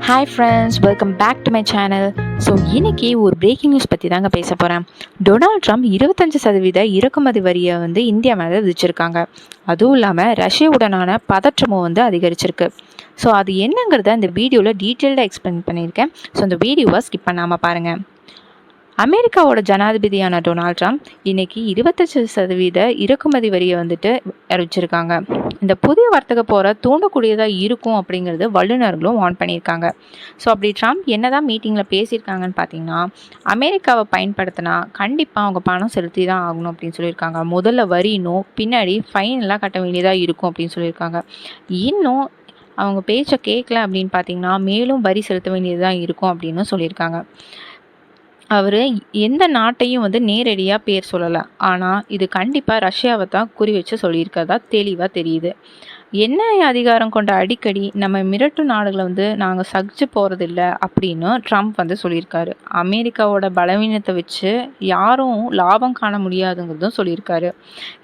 Hi friends, welcome back to my channel. So இன்றைக்கி ஒரு breaking news பற்றி தாங்க பேச போகிறேன். டொனால்ட் ட்ரம்ப் 25% இறக்குமதி வரியை இந்தியா மேலே விதிச்சிருக்காங்க. அதுவும் இல்லாமல் ரஷ்யாவுடனான பதற்றமும் அதிகரிச்சிருக்கு. ஸோ அது என்னங்கிறத இந்த வீடியோவில் டீட்டெயில்டாக எக்ஸ்பிளைன் பண்ணியிருக்கேன். ஸோ இந்த வீடியோவை ஸ்கிப் பண்ணாமல் பாருங்கள். அமெரிக்காவோட ஜனாதிபதியான டொனால்ட் ட்ரம்ப் இன்னைக்கு 25% இறக்குமதி வரியை அறிவிச்சிருக்காங்க. இந்த புதிய வர்த்தக போரை தூண்டக்கூடியதாக இருக்கும் அப்படிங்கிறது வல்லுநர்களும் வார்ன் பண்ணியிருக்காங்க. ஸோ அப்படி ட்ரம்ப் என்னதான் மீட்டிங்கில் பேசியிருக்காங்கன்னு பார்த்தீங்கன்னா, அமெரிக்காவை பயன்படுத்தினா கண்டிப்பாக அவங்க பணம் செலுத்தி தான் ஆகணும் அப்படின்னு சொல்லியிருக்காங்க. முதல்ல வரினும் பின்னாடி ஃபைனெல்லாம் கட்ட வேண்டியதாக இருக்கும் அப்படின்னு சொல்லியிருக்காங்க. இன்னும் அவங்க பேச்சை கேட்கல அப்படின்னு பார்த்தீங்கன்னா மேலும் வரி செலுத்த வேண்டியதுதான் இருக்கும் அப்படின்னு சொல்லியிருக்காங்க. அவர் எந்த நாட்டையும் நேரடியாக பேர் சொல்லலை. ஆனால் இது கண்டிப்பாக ரஷ்யாவை தான் குறி வச்சு சொல்லியிருக்கிறதா தெளிவாக தெரியுது. எண்ணெய் அதிகாரம் கொண்ட அடிக்கடி நம்ம மிரட்டும் நாடுகளை நாங்கள் சகிச்சு போகிறதில்ல அப்படின்னு ட்ரம்ப் சொல்லியிருக்காரு. அமெரிக்காவோட பலவீனத்தை வச்சு யாரும் லாபம் காண முடியாதுங்கிறதும் சொல்லியிருக்காரு.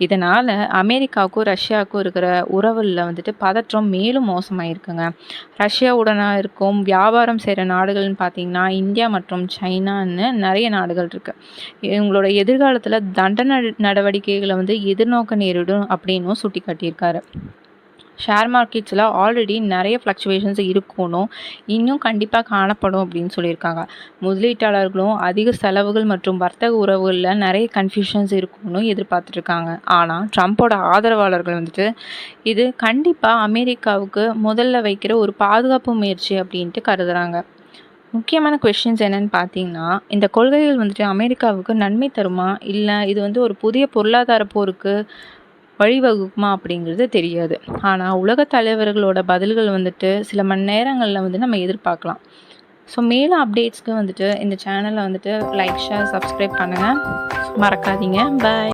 இதனால் அமெரிக்காவுக்கும் ரஷ்யாவுக்கும் இருக்கிற உறவில் பதற்றம் மேலும் மோசமாயிருக்குங்க. ரஷ்யாவுடனா இருக்கும் வியாபாரம் செய்கிற நாடுகள்னு பார்த்தீங்கன்னா இந்தியா மற்றும் சைனான்னு நிறைய நாடுகள் இருக்குது. இவங்களோட எதிர்காலத்தில் தண்டனை நடவடிக்கைகளை எதிர்நோக்க நேரிடும் அப்படின்னும் சுட்டி காட்டியிருக்காரு. ஷேர் மார்க்கெட்ஸில் ஆல்ரெடி நிறைய ஃப்ளக்சுவேஷன்ஸ் இருக்கணும், இன்னும் கண்டிப்பாக காணப்படும் அப்படின்னு சொல்லியிருக்காங்க. முதலீட்டாளர்களும் அதிக செலவுகள் மற்றும் வர்த்தக உறவுகளில் நிறைய கன்ஃபியூஷன்ஸ் இருக்குன்னு எதிர்பார்த்துட்ருக்காங்க. ஆனால் ட்ரம்ப்போட ஆதரவாளர்கள் இது கண்டிப்பாக அமெரிக்காவுக்கு முதல்ல வைக்கிற ஒரு பாதுகாப்பு முயற்சி அப்படின்ட்டு கருதுகிறாங்க. முக்கியமான கொஸ்டின்ஸ் என்னென்னு பார்த்தீங்கன்னா, இந்த கொள்கைகள் அமெரிக்காவுக்கு நன்மை தருமா, இல்லை இது ஒரு புதிய பொருளாதார போருக்கு வழிவகுக்குமா அப்படிங்கிறது தெரியாது. ஆனால் உலக தலைவர்களோட பதில்கள் சில மணி நேரங்களில் நம்ம எதிர்பார்க்கலாம். ஸோ மேலும் அப்டேட்ஸ்க்கு இந்த சேனலை லைக், ஷேர், சப்ஸ்கிரைப் பண்ணுங்கள், மறக்காதீங்க. பாய்.